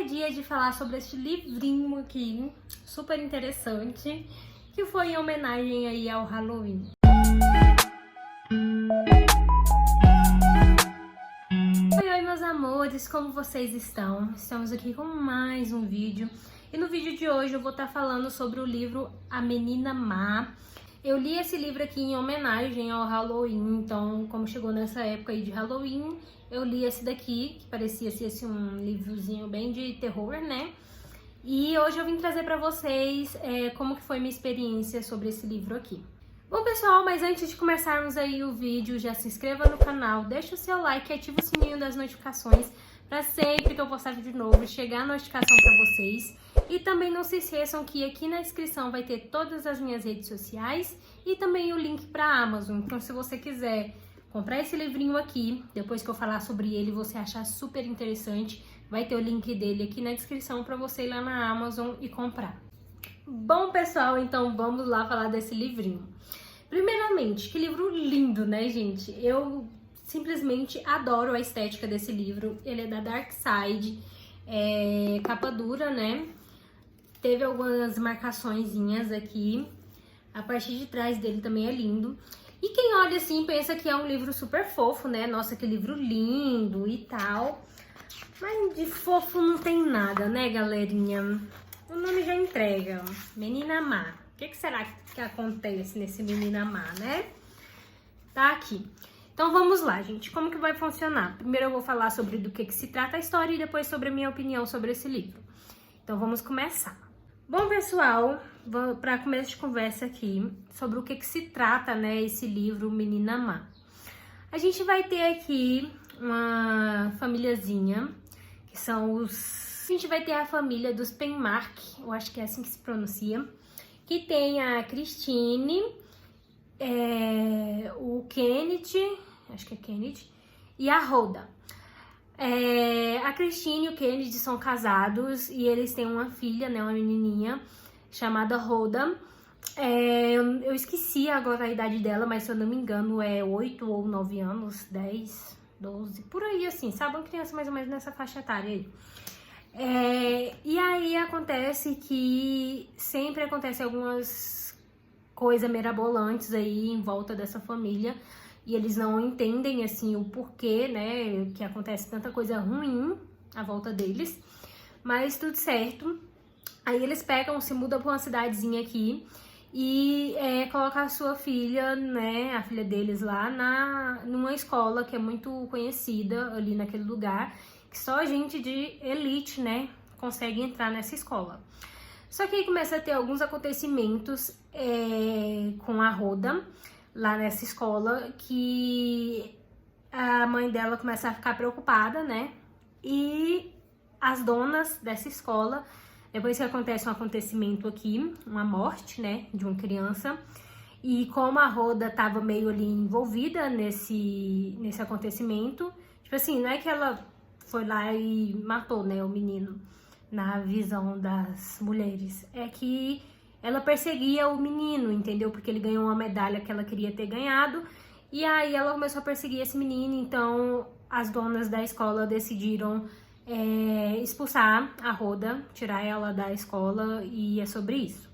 é dia de falar sobre este livrinho aqui, super interessante, que foi em homenagem aí ao Halloween. Oi, meus amores, como vocês estão? Estamos aqui com mais um vídeo. E no vídeo de hoje eu vou estar falando sobre o livro A Menina Má. Eu li esse livro aqui em homenagem ao Halloween, então como chegou nessa época aí de Halloween, eu li esse daqui, que parecia ser um livrozinho bem de terror, né? E hoje eu vim trazer pra vocês como que foi minha experiência sobre esse livro aqui. Bom, pessoal, mas antes de começarmos aí o vídeo, já se inscreva no canal, deixa o seu like e ativa o sininho das notificações para sempre que eu postar vídeo novo chegar a notificação para vocês. E também não se esqueçam que aqui na descrição vai ter todas as minhas redes sociais e também o link para a Amazon. Então, se você quiser comprar esse livrinho aqui, depois que eu falar sobre ele, você achar super interessante, vai ter o link dele aqui na descrição para você ir lá na Amazon e comprar. Bom, pessoal, então vamos lá falar desse livrinho. Primeiramente, que livro lindo, né, gente? Eu simplesmente adoro a estética desse livro. Ele é da Dark Side, capa dura, né? Teve algumas marcaçõezinhas aqui. A parte de trás dele também é lindo. E quem olha assim pensa que é um livro super fofo, né? Nossa, que livro lindo e tal. Mas de fofo não tem nada, né, galerinha? O nome já entrega. Menina Má. O que será que acontece nesse Menina Má, né? Tá aqui. Então vamos lá, gente. Como que vai funcionar? Primeiro eu vou falar sobre do que se trata a história e depois sobre a minha opinião sobre esse livro. Então vamos começar. Bom, pessoal, para começo de conversa aqui, sobre o que se trata, né, esse livro Menina Má. A gente vai ter aqui uma famíliazinha, que são os... A gente vai ter a família dos Penmark, eu acho que é assim que se pronuncia, que tem a Christine, o Kenneth, acho que é Kenneth, e a Rhoda. A Christine e o Kennedy são casados e eles têm uma filha, né, uma menininha chamada Rhoda. Eu esqueci agora a idade dela, mas se eu não me engano é 8 ou 9 anos, 10, 12, por aí assim, sabe? Uma criança mais ou menos nessa faixa etária aí. E aí acontece que sempre acontece algumas coisas mirabolantes aí em volta dessa família. E eles não entendem, assim, o porquê, né, que acontece tanta coisa ruim à volta deles. Mas tudo certo. Aí eles pegam, se mudam pra uma cidadezinha aqui e colocam a sua filha, né, a filha deles lá numa escola que é muito conhecida ali naquele lugar, que só gente de elite, né, consegue entrar nessa escola. Só que aí começa a ter alguns acontecimentos com a Rhoda, lá nessa escola, que a mãe dela começa a ficar preocupada, né? E as donas dessa escola, depois que acontece um acontecimento aqui, uma morte, né, de uma criança, e como a Rhoda tava meio ali envolvida nesse acontecimento, tipo assim, não é que ela foi lá e matou, né, o menino, na visão das mulheres, é que ela perseguia o menino, entendeu? Porque ele ganhou uma medalha que ela queria ter ganhado. E aí ela começou a perseguir esse menino. Então as donas da escola decidiram expulsar a Rhoda, tirar ela da escola. E é sobre isso.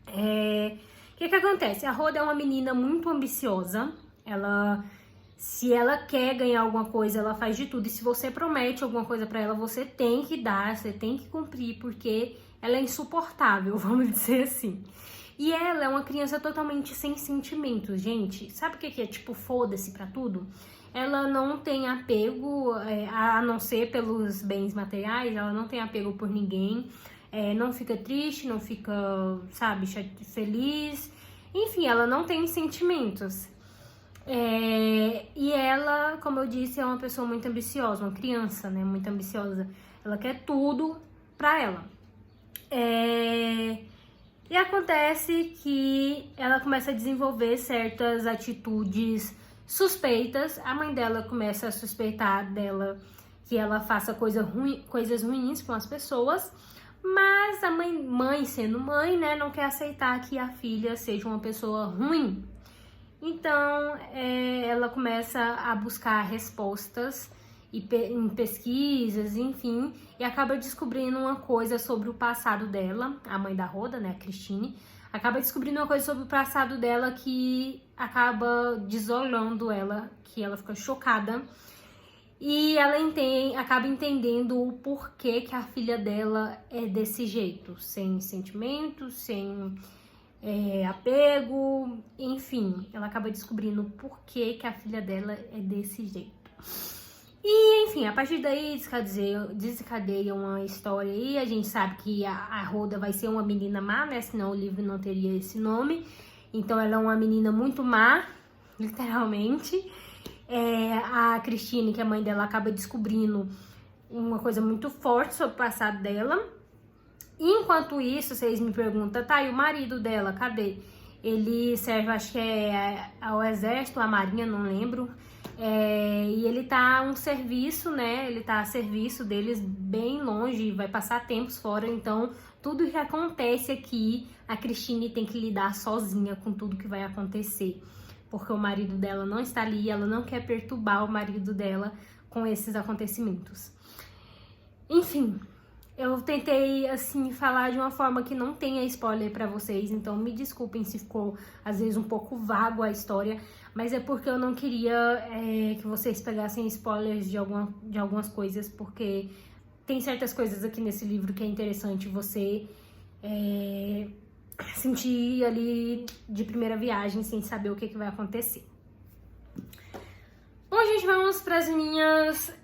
O que acontece? A Rhoda é uma menina muito ambiciosa. Se ela quer ganhar alguma coisa, ela faz de tudo. E se você promete alguma coisa pra ela, você tem que dar, você tem que cumprir, porque ela é insuportável, vamos dizer assim. E ela é uma criança totalmente sem sentimentos, gente. Sabe o que é, tipo, foda-se pra tudo? Ela não tem apego, a não ser pelos bens materiais, ela não tem apego por ninguém. Não fica triste, não fica, sabe, feliz. Enfim, ela não tem sentimentos. E ela, como eu disse, é uma pessoa muito ambiciosa, uma criança, né, muito ambiciosa. Ela quer tudo pra ela. E acontece que ela começa a desenvolver certas atitudes suspeitas. A mãe dela começa a suspeitar dela que ela faça coisas ruins com as pessoas. Mas a mãe sendo mãe, né, não quer aceitar que a filha seja uma pessoa ruim. Então, ela começa a buscar respostas em pesquisas, enfim, e acaba descobrindo uma coisa sobre o passado dela, a mãe da Rhoda, né, a Christine, acaba descobrindo uma coisa sobre o passado dela que acaba desolando ela, que ela fica chocada. E ela acaba entendendo o porquê que a filha dela é desse jeito, sem sentimentos, sem apego, enfim. Ela acaba descobrindo o porquê que a filha dela é desse jeito. E, enfim, a partir daí desencadeia uma história aí. A gente sabe que a Rhoda vai ser uma menina má, né? Senão o livro não teria esse nome. Então ela é uma menina muito má, literalmente. A Christine, que é a mãe dela, acaba descobrindo uma coisa muito forte sobre o passado dela. Enquanto isso, vocês me perguntam, tá, e o marido dela, cadê? Ele serve, acho que ao exército, à marinha, não lembro. E ele tá um serviço, né? Ele tá a serviço deles bem longe, vai passar tempos fora. Então, tudo que acontece aqui, a Christine tem que lidar sozinha com tudo que vai acontecer. Porque o marido dela não está ali, ela não quer perturbar o marido dela com esses acontecimentos. Enfim, eu tentei, assim, falar de uma forma que não tenha spoiler pra vocês, então me desculpem se ficou, às vezes, um pouco vago a história, mas é porque eu não queria que vocês pegassem spoilers de algumas coisas, porque tem certas coisas aqui nesse livro que é interessante você sentir ali de primeira viagem sem saber o que vai acontecer. Bom, gente, vamos para as minhas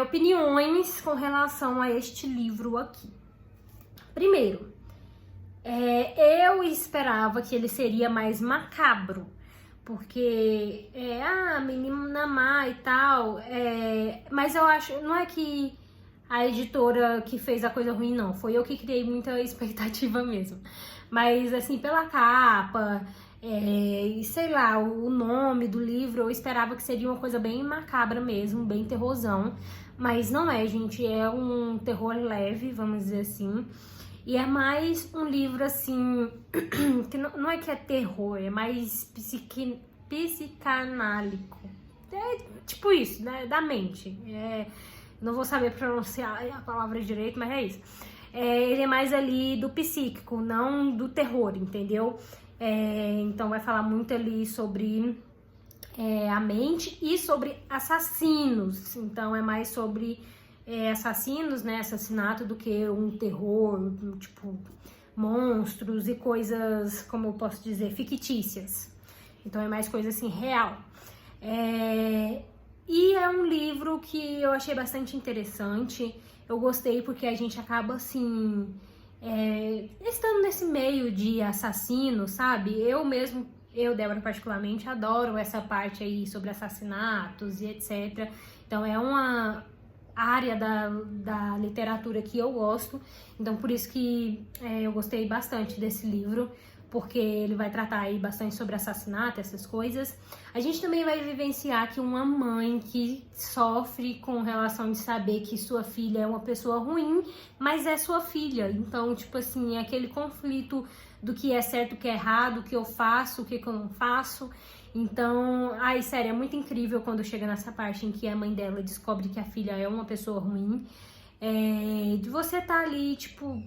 opiniões com relação a este livro aqui. Primeiro, eu esperava que ele seria mais macabro, porque menina má e tal, mas eu acho, não é que a editora que fez a coisa ruim, não, foi eu que criei muita expectativa mesmo. Mas, assim, pela capa, e sei lá, o nome do livro, eu esperava que seria uma coisa bem macabra mesmo, bem terrorzão. Mas não é, gente, é um terror leve, vamos dizer assim. E é mais um livro, assim, que não é que é terror, é mais psicanálico. É tipo isso, né, da mente. Não vou saber pronunciar a palavra direito, mas é isso. Ele é mais ali do psíquico, não do terror, entendeu? Então vai falar muito ali sobre a mente e sobre assassinos. Então é mais sobre assassinos, né? Assassinato do que um terror, tipo monstros e coisas, como eu posso dizer, fictícias. Então é mais coisa assim, real. E é um livro que eu achei bastante interessante. Eu gostei porque a gente acaba, assim, estando nesse meio de assassino, sabe? Eu, Débora, particularmente, adoro essa parte aí sobre assassinatos e etc. Então, é uma área da literatura que eu gosto. Então, por isso que eu gostei bastante desse livro, porque ele vai tratar aí bastante sobre assassinato, essas coisas. A gente também vai vivenciar que uma mãe que sofre com relação de saber que sua filha é uma pessoa ruim, mas é sua filha. Então, tipo assim, é aquele conflito do que é certo, o que é errado, o que eu faço, o que eu não faço. Então, sério, é muito incrível quando chega nessa parte em que a mãe dela descobre que a filha é uma pessoa ruim. De você tá ali, tipo...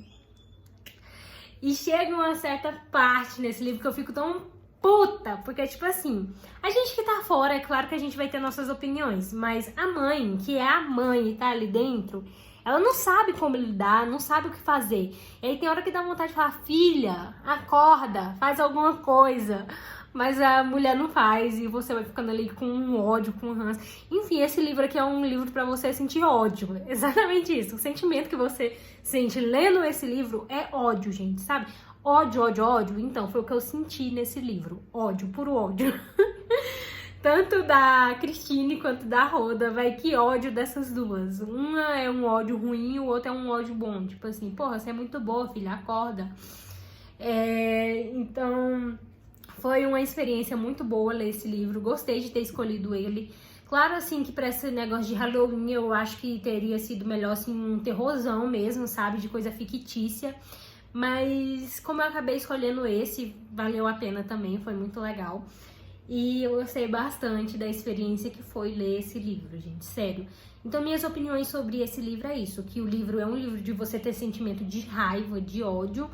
E chega uma certa parte nesse livro que eu fico tão puta, porque, tipo assim, a gente que tá fora, é claro que a gente vai ter nossas opiniões, mas a mãe, que é a mãe e tá ali dentro, ela não sabe como lidar, não sabe o que fazer. E aí tem hora que dá vontade de falar, filha, acorda, faz alguma coisa. Mas a mulher não faz e você vai ficando ali com um ódio, com um ranço. Enfim, esse livro aqui é um livro pra você sentir ódio. Exatamente isso. O sentimento que você sente lendo esse livro é ódio, gente, sabe? Ódio, ódio, ódio. Então, foi o que eu senti nesse livro. Ódio, puro ódio. Tanto da Christine quanto da Rhoda, vai, que ódio dessas duas. Uma é um ódio ruim, o outro é um ódio bom. Tipo assim, porra, você é muito boa, filha, acorda. Então... Foi uma experiência muito boa ler esse livro, gostei de ter escolhido ele. Claro, assim, que pra esse negócio de Halloween eu acho que teria sido melhor, assim, um terrorzão mesmo, sabe? De coisa fictícia. Mas como eu acabei escolhendo esse, valeu a pena também, foi muito legal. E eu gostei bastante da experiência que foi ler esse livro, gente, sério. Então, minhas opiniões sobre esse livro é isso, que o livro é um livro de você ter sentimento de raiva, de ódio.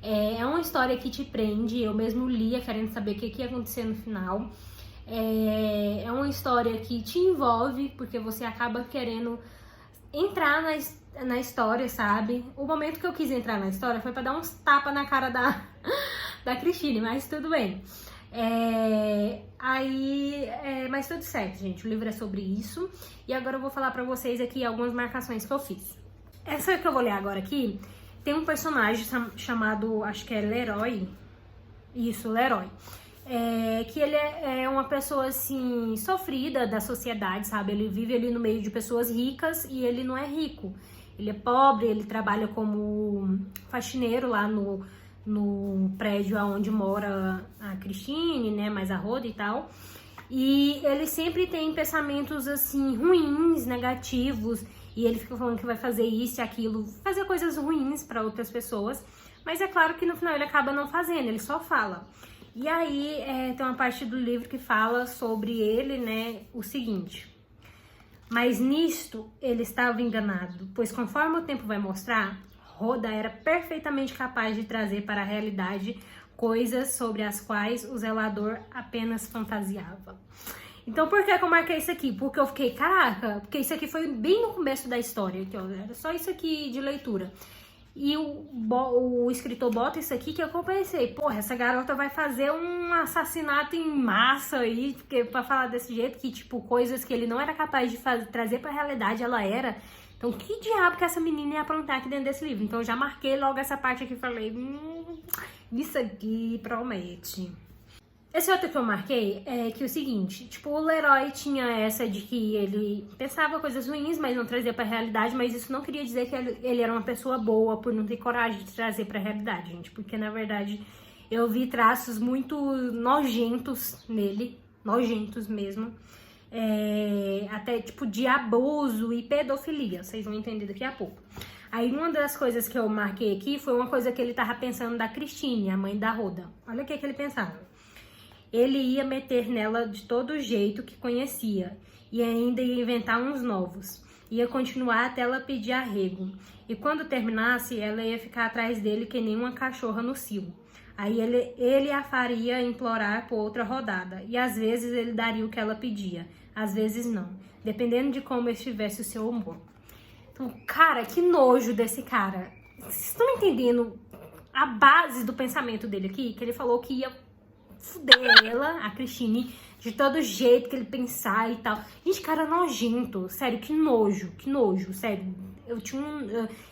É uma história que te prende, eu mesmo lia querendo saber o que ia acontecer no final. É uma história que te envolve, porque você acaba querendo entrar na história, sabe? O momento que eu quis entrar na história foi pra dar uns tapas na cara da Christine, mas tudo bem. Mas tudo certo, gente. O livro é sobre isso. E agora eu vou falar pra vocês aqui algumas marcações que eu fiz. Essa que eu vou ler agora aqui, tem um personagem chamado, acho que é Leroy. Isso, Leroy. Que ele é uma pessoa, assim, sofrida da sociedade, sabe? Ele vive ali no meio de pessoas ricas e ele não é rico. Ele é pobre, ele trabalha como faxineiro lá no prédio onde mora a Christine, né? Mais a Rhoda e tal. E ele sempre tem pensamentos, assim, ruins, negativos. E ele fica falando que vai fazer isso e aquilo, fazer coisas ruins para outras pessoas. Mas é claro que no final ele acaba não fazendo, ele só fala. E aí tem uma parte do livro que fala sobre ele, né, o seguinte: mas nisto ele estava enganado, pois conforme o tempo vai mostrar, Rhoda era perfeitamente capaz de trazer para a realidade coisas sobre as quais o zelador apenas fantasiava. Então, por que eu marquei isso aqui? Porque eu fiquei, caraca, porque isso aqui foi bem no começo da história, aqui, ó, era só isso aqui de leitura. E o escritor bota isso aqui que eu pensei, porra, essa garota vai fazer um assassinato em massa aí, porque pra falar desse jeito, que tipo, coisas que ele não era capaz de trazer pra realidade, ela era. Então, que diabo que essa menina ia aprontar aqui dentro desse livro? Então, eu já marquei logo essa parte aqui e falei, isso aqui promete. Esse outro que eu marquei é que o seguinte, tipo, o Leroy tinha essa de que ele pensava coisas ruins, mas não trazia pra realidade, mas isso não queria dizer que ele era uma pessoa boa por não ter coragem de trazer pra realidade, gente, porque na verdade eu vi traços muito nojentos nele, nojentos mesmo, até tipo de abuso e pedofilia, vocês vão entender daqui a pouco. Aí uma das coisas que eu marquei aqui foi uma coisa que ele tava pensando da Christine, a mãe da Rhoda. Olha o que ele pensava. Ele ia meter nela de todo jeito que conhecia e ainda ia inventar uns novos. Ia continuar até ela pedir arrego. E quando terminasse, ela ia ficar atrás dele que nem uma cachorra no cio. Aí ele a faria implorar por outra rodada. E às vezes ele daria o que ela pedia, às vezes não. Dependendo de como estivesse o seu humor. Então, cara, que nojo desse cara. Vocês estão entendendo a base do pensamento dele aqui? Que ele falou que ia fuder ela, a Christine, de todo jeito que ele pensar e tal. Gente, cara nojento, sério, que nojo, sério. Eu tinha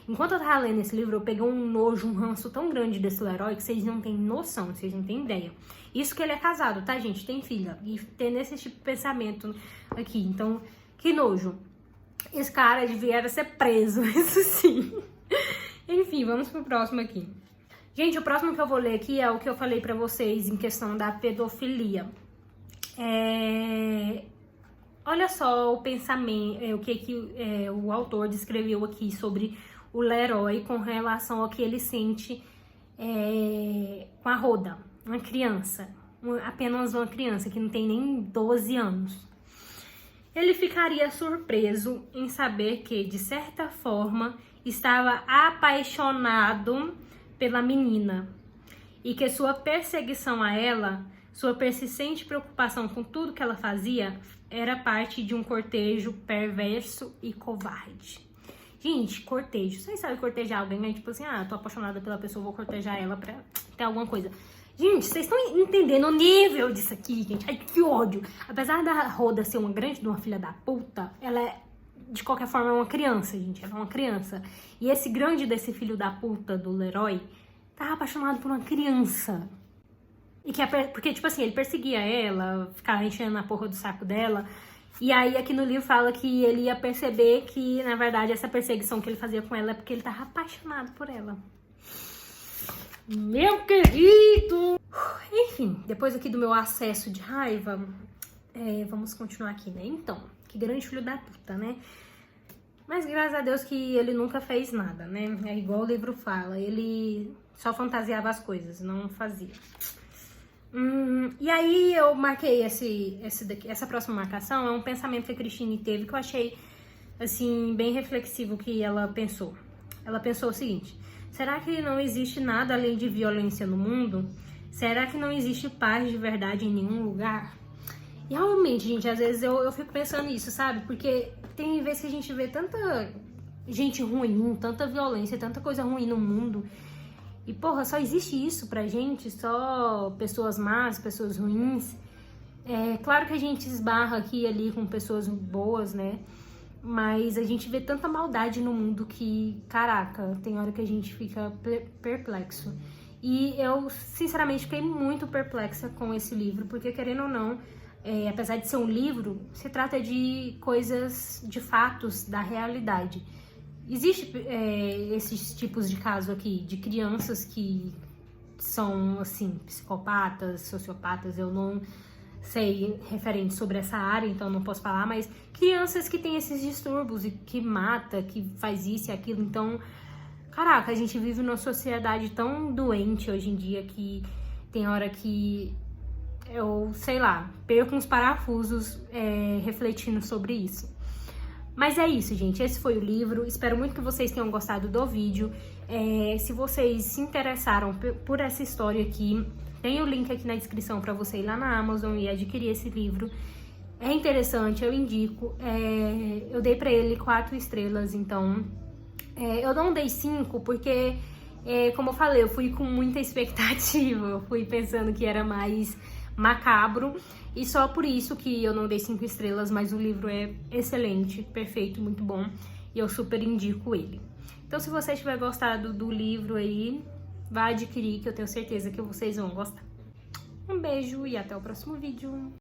enquanto eu tava lendo esse livro, eu peguei um nojo, um ranço tão grande desse Leroy que vocês não têm noção, vocês não têm ideia. Isso que ele é casado, tá, gente? Tem filha. E tendo esse tipo de pensamento aqui. Então, que nojo. Esse cara devia ser preso, isso sim. Enfim, vamos pro próximo aqui. Gente, o próximo que eu vou ler aqui é o que eu falei pra vocês em questão da pedofilia. Olha só o pensamento, o que o autor descreveu aqui sobre o Leroy com relação ao que ele sente com a Rhoda, uma criança, apenas uma criança que não tem nem 12 anos. Ele ficaria surpreso em saber que, de certa forma, estava apaixonado pela menina e que sua perseguição a ela, sua persistente preocupação com tudo que ela fazia, era parte de um cortejo perverso e covarde. Gente, cortejo. Vocês sabem cortejar alguém, né? Tipo assim, tô apaixonada pela pessoa, vou cortejar ela pra ter alguma coisa. Gente, vocês estão entendendo o nível disso aqui, gente? Ai, que ódio. Apesar da Rhoda ser uma grande de uma filha da puta, ela de qualquer forma é uma criança, gente. Ela é uma criança. E esse grande desse filho da puta do Leroy tava apaixonado por uma criança. E porque, tipo assim, ele perseguia ela, ficava enchendo a porra do saco dela. E aí, aqui no livro fala que ele ia perceber que, na verdade, essa perseguição que ele fazia com ela é porque ele tava apaixonado por ela. Meu querido! Enfim, depois aqui do meu acesso de raiva, vamos continuar aqui, né? Então, que grande filho da puta, né? Mas graças a Deus que ele nunca fez nada, né? É igual o livro fala, ele só fantasiava as coisas, não fazia. E aí eu marquei essa próxima marcação, é um pensamento que a Christine teve que eu achei assim, bem reflexivo que ela pensou. Ela pensou o seguinte: será que não existe nada além de violência no mundo? Será que não existe paz de verdade em nenhum lugar? E realmente, gente, às vezes eu fico pensando nisso, sabe? Porque tem vezes que a gente vê tanta gente ruim, tanta violência, tanta coisa ruim no mundo. E, porra, só existe isso pra gente, só pessoas más, pessoas ruins. É claro que a gente esbarra aqui e ali com pessoas boas, né? Mas a gente vê tanta maldade no mundo que, caraca, tem hora que a gente fica perplexo. E eu, sinceramente, fiquei muito perplexa com esse livro, porque, querendo ou não, apesar de ser um livro, se trata de coisas, de fatos da realidade. Existe esses tipos de caso aqui, de crianças que são, assim, psicopatas, sociopatas, eu não sei referente sobre essa área, então não posso falar, mas crianças que têm esses distúrbios e que mata, que faz isso e aquilo, então, caraca, a gente vive numa sociedade tão doente hoje em dia que tem hora que eu, sei lá, perco uns parafusos refletindo sobre isso. Mas é isso, gente. Esse foi o livro. Espero muito que vocês tenham gostado do vídeo. Se vocês se interessaram por essa história aqui, tem o link aqui na descrição para você ir lá na Amazon e adquirir esse livro. É interessante, eu indico. Eu dei para ele 4 estrelas, então... eu não dei 5 porque, como eu falei, eu fui com muita expectativa. Eu fui pensando que era mais macabro. E só por isso que eu não dei 5 estrelas, mas o livro é excelente, perfeito, muito bom. E eu super indico ele. Então, se você tiver gostado do livro aí, vá adquirir, que eu tenho certeza que vocês vão gostar. Um beijo e até o próximo vídeo.